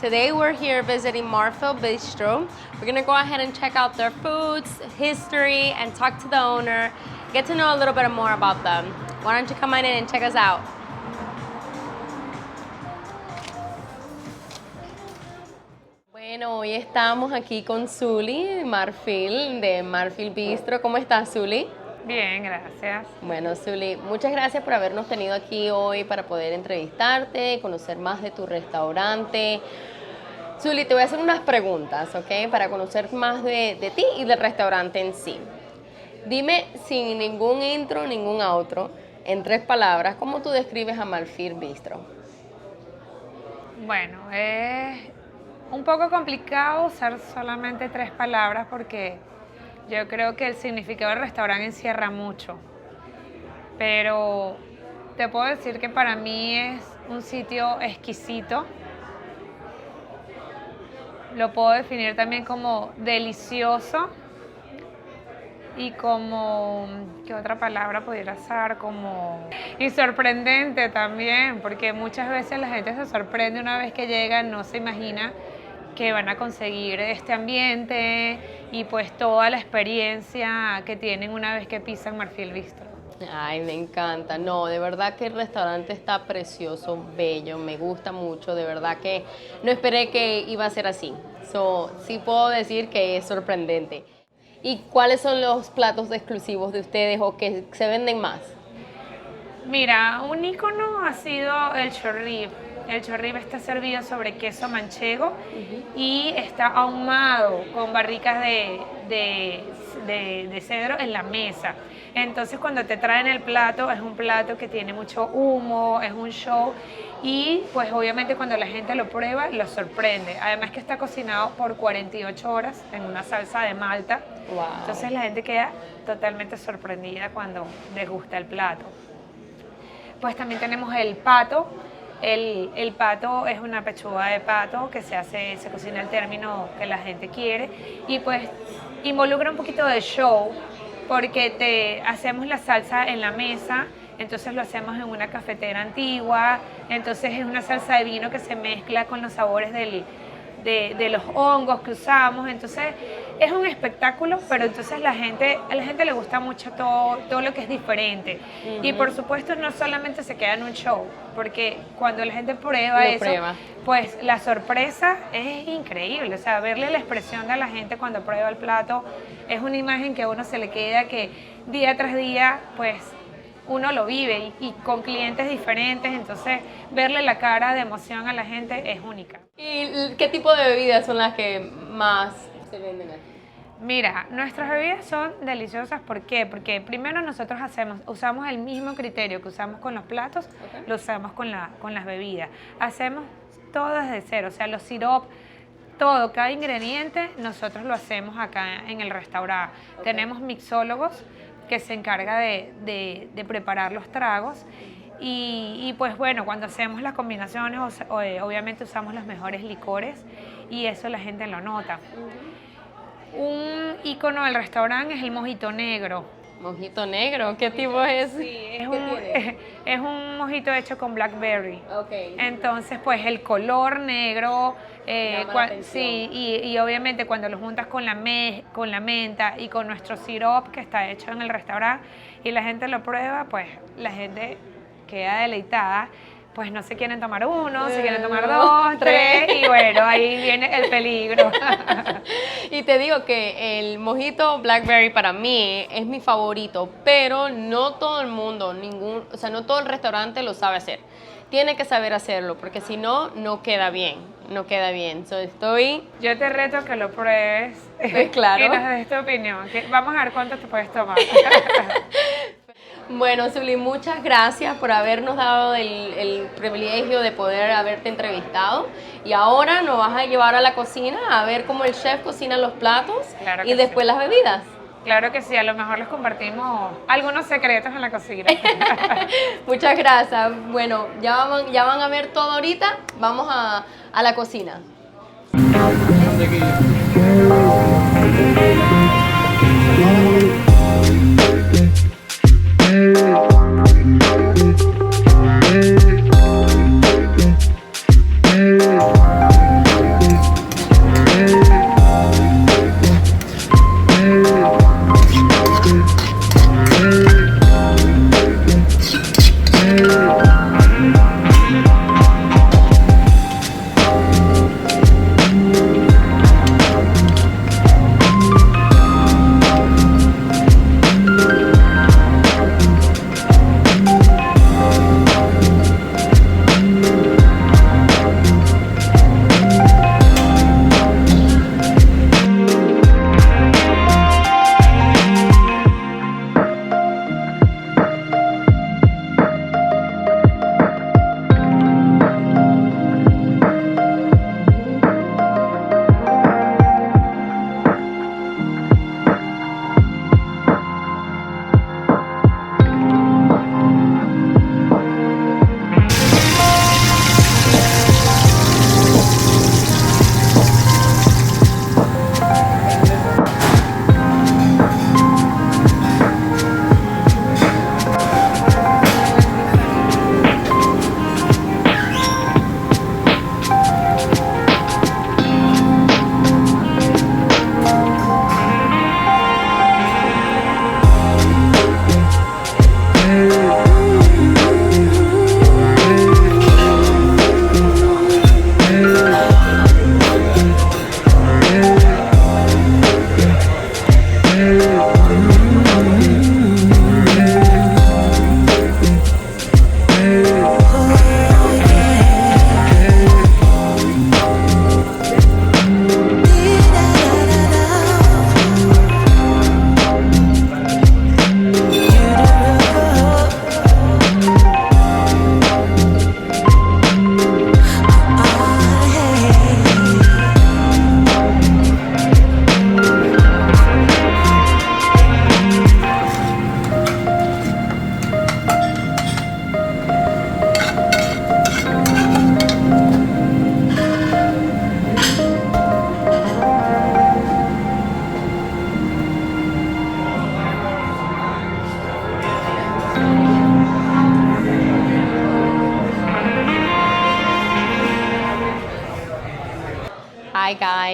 today we're here visiting Marfil Bistro. We're gonna go ahead and check out their foods, history, and talk to the owner, get to know a little bit more about them. Why don't you come on in and check us out? Bueno, hoy estamos aquí con Zuly, Marfil, de Marfil Bistro. ¿Cómo estás, Zuly? Bien, gracias. Bueno, Zuly, muchas gracias por habernos tenido aquí hoy para poder entrevistarte, conocer más de tu restaurante. Zuly, te voy a hacer unas preguntas, ¿ok? Para conocer más de ti y del restaurante en sí. Dime, sin ningún intro, ningún outro, en 3 palabras, ¿cómo tú describes a Marfil Bistro? Bueno, es un poco complicado usar solamente 3 palabras porque yo creo que el significado del restaurante encierra mucho. Pero te puedo decir que para mí es un sitio exquisito. Lo puedo definir también como delicioso y como, ¿qué otra palabra pudiera ser? Y sorprendente también, porque muchas veces la gente se sorprende una vez que llega, no se imagina que van a conseguir este ambiente y pues toda la experiencia que tienen una vez que pisan Marfil Bistro. Ay, me encanta. No, de verdad que el restaurante está precioso, bello, me gusta mucho. De verdad que no esperé que iba a ser así. Sí puedo decir que es sorprendente. ¿Y cuáles son los platos exclusivos de ustedes o que se venden más? Mira, un ícono ha sido el chorrib. El chorrib está servido sobre queso manchego y está ahumado con barricas de cedro en la mesa. Entonces cuando te traen el plato, es un plato que tiene mucho humo, es un show y pues obviamente cuando la gente lo prueba, lo sorprende. Además que está cocinado por 48 horas en una salsa de malta. Wow. Entonces la gente queda totalmente sorprendida cuando degusta el plato. Pues también tenemos el pato. El pato es una pechuga de pato que se cocina al término que la gente quiere y pues involucra un poquito de show porque hacemos la salsa en la mesa, entonces lo hacemos en una cafetera antigua, entonces es una salsa de vino que se mezcla con los sabores de los hongos que usamos, entonces es un espectáculo, pero entonces a la gente le gusta mucho todo lo que es diferente. Y por supuesto no solamente se queda en un show, porque cuando la gente prueba pues la sorpresa es increíble, o sea, verle la expresión de la gente cuando prueba el plato es una imagen que a uno se le queda que día tras día pues uno lo vive y con clientes diferentes, entonces verle la cara de emoción a la gente es única. ¿Y qué tipo de bebidas son las que más se venden aquí? Mira, nuestras bebidas son deliciosas, ¿por qué? Porque primero nosotros usamos el mismo criterio que usamos con los platos, lo usamos con las bebidas. Hacemos todo desde cero, o sea, los sirops, todo, cada ingrediente nosotros lo hacemos acá en el restaurante. Tenemos mixólogos que se encarga de preparar los tragos y pues bueno, cuando hacemos las combinaciones obviamente usamos los mejores licores y eso la gente lo nota. Un ícono del restaurante es el mojito negro. ¿Mojito negro? ¿Qué tipo es? Sí, es un mojito hecho con blackberry. Okay. Entonces, pues el color negro, sí, y obviamente cuando lo juntas con la menta y con nuestro sirope que está hecho en el restaurante y la gente lo prueba, pues la gente queda deleitada. Pues no se quieren tomar uno, se quieren tomar 2, 3 y bueno, ahí viene el peligro. Y te digo que el mojito blackberry para mí es mi favorito, pero no todo el mundo, no todo el restaurante lo sabe hacer. Tiene que saber hacerlo, porque si no, no queda bien, no queda bien. Yo te reto a que lo pruebes claro. y nos des tu opinión. Vamos a ver cuánto te puedes tomar. Bueno, Zuly, muchas gracias por habernos dado el privilegio de poder haberte entrevistado. Y ahora nos vas a llevar a la cocina a ver cómo el chef cocina los platos y después las bebidas. Claro que sí, a lo mejor les compartimos algunos secretos en la cocina. Muchas gracias. Bueno, ya van a ver todo ahorita. Vamos a la cocina.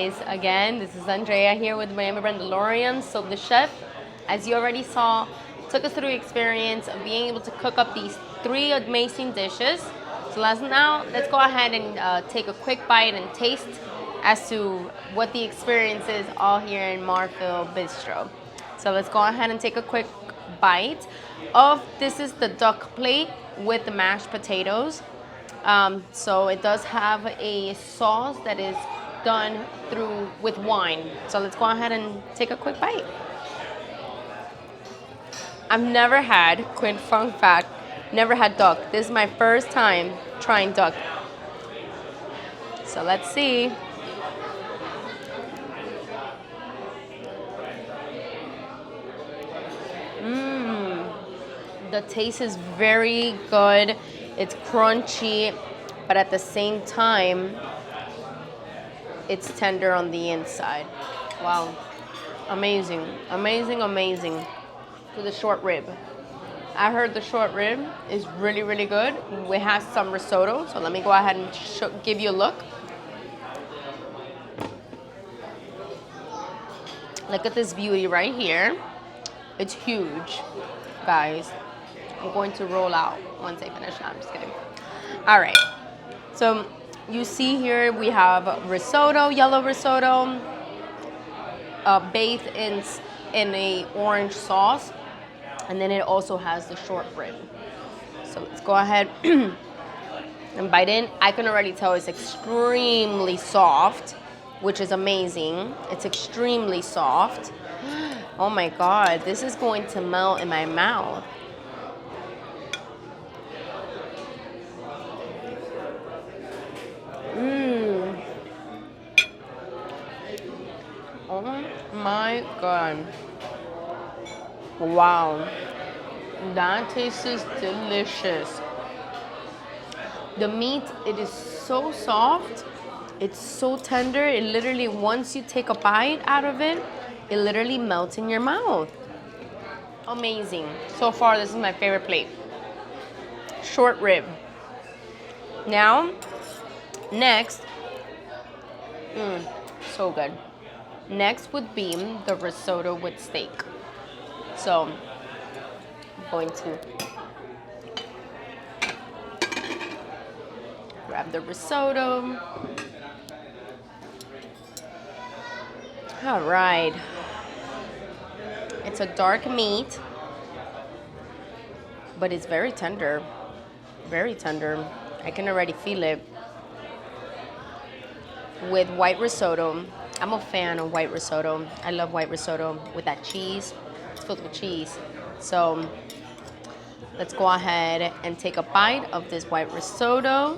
guys, again, this is Andrea here with Miami Brandelorium. So the chef, as you already saw, took us through the experience of being able to cook up these 3 amazing dishes. So let's go ahead and take a quick bite and taste as to what the experience is all here in Marfil Bistro. So let's go ahead and take a quick bite of, this is the duck plate with the mashed potatoes. So it does have a sauce that is done through with wine. So let's go ahead and take a quick bite. I've never had, quick fun fact, never had duck. This is my first time trying duck. So let's see. The taste is very good. It's crunchy, but at the same time, it's tender on the inside. Wow, amazing, amazing, amazing. To the short rib. I heard the short rib is really, really good. We have some risotto, so let me go ahead and give you a look. Look at this beauty right here. It's huge, guys. I'm going to roll out once I finish. No, I'm just kidding. All right. So you see here we have risotto, yellow risotto, bathed in a orange sauce, and then it also has the short rib. So let's go ahead and bite in. I can already tell it's extremely soft, which is amazing. It's extremely soft. Oh my God, this is going to melt in my mouth. Oh my God. Wow. That tastes delicious. The meat, it is so soft. It's so tender. It literally, once you take a bite out of it, it literally melts in your mouth. Amazing. So far, this is my favorite plate. Short rib. Now, next, so good. Next would be the risotto with steak. So, I'm going to grab the risotto. All right. It's a dark meat, but it's very tender. Very tender. I can already feel it. With white risotto. I'm a fan of white risotto. I love white risotto with that cheese. It's filled with cheese. So let's go ahead and take a bite of this white risotto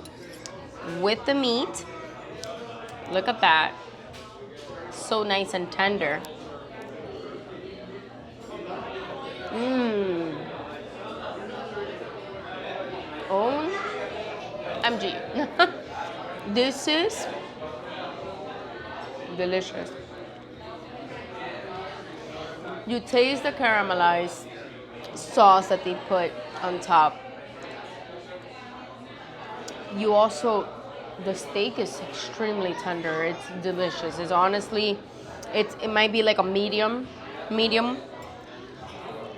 with the meat. Look at that. So nice and tender. OMG. This is delicious. You taste the caramelized sauce that they put on top. You also, the steak is extremely tender. It's delicious. It's honestly, it might be like a medium.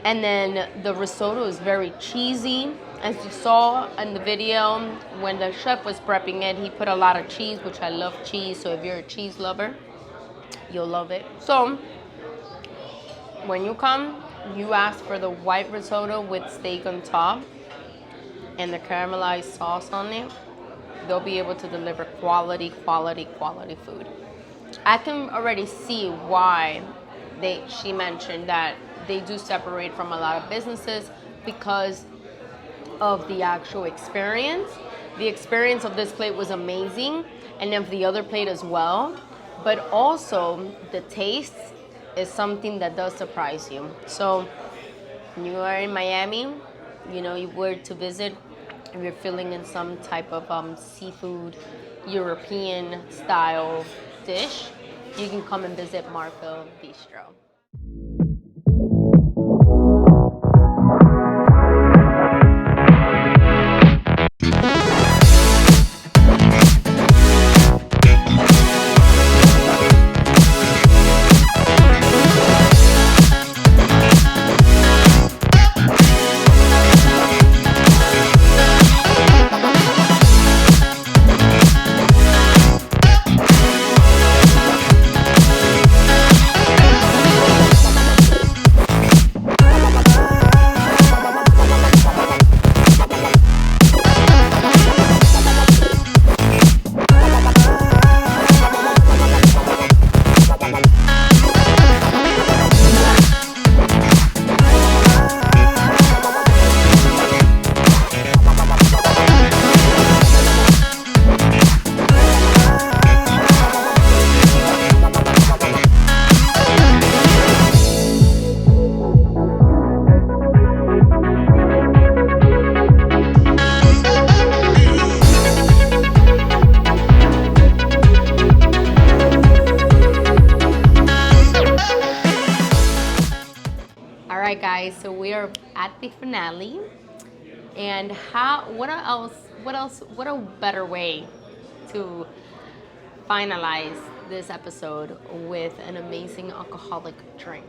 And then the risotto is very cheesy. As you saw in the video, when the chef was prepping it, he put a lot of cheese, which I love cheese. So if you're a cheese lover, you'll love it. So when you come, you ask for the white risotto with steak on top and the caramelized sauce on it. They'll be able to deliver quality food. I can already see why she mentioned that they do separate from a lot of businesses because of the actual experience. The experience of this plate was amazing, and of the other plate as well. But also, the taste is something that does surprise you. So, when you are in Miami, you were to visit, if you're feeling in some type of seafood, European style dish, you can come and visit Marfil Bistro. right, guys, so we are at the finale. And what a better way to finalize this episode with an amazing alcoholic drink.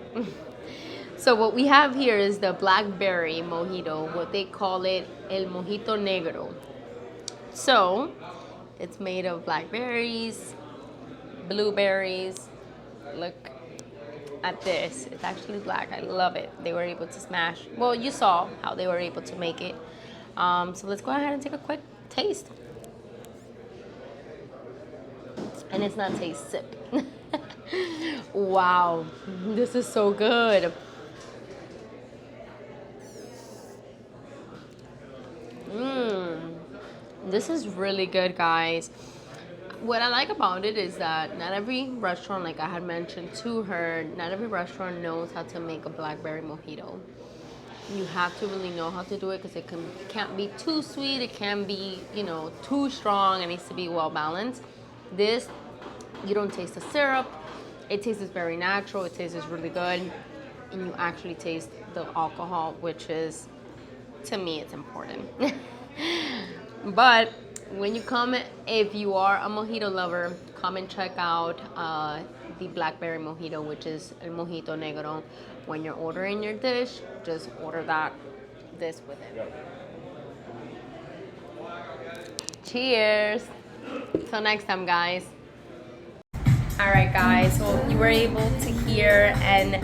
So what we have here is the blackberry mojito, what they call it, el mojito negro. So it's made of blackberries, blueberries. Look at this. It's actually black. I love it. They were able to smash. Well, you saw how they were able to make it. So let's go ahead and take a quick taste. And it's not taste, sip. Wow, this is so good. This is really good, guys. What I like about it is that not every restaurant, like I had mentioned to her, not every restaurant knows how to make a blackberry mojito. You have to really know how to do it because it can't be too sweet, it can't be, too strong. It needs to be well balanced. This, you don't taste the syrup. It tastes very natural. It tastes really good. And you actually taste the alcohol, which is, to me, it's important. But when you come, if you are a mojito lover, come and check out the blackberry mojito, which is el mojito negro. When you're ordering your dish, just order this with it. Cheers. Till next time, guys. All right, guys. So you were able to hear and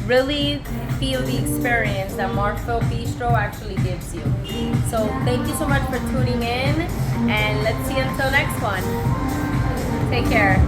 really feel the experience that Marfil Bistro actually gives you. So thank you so much for tuning in, and let's see you until next one. Take care.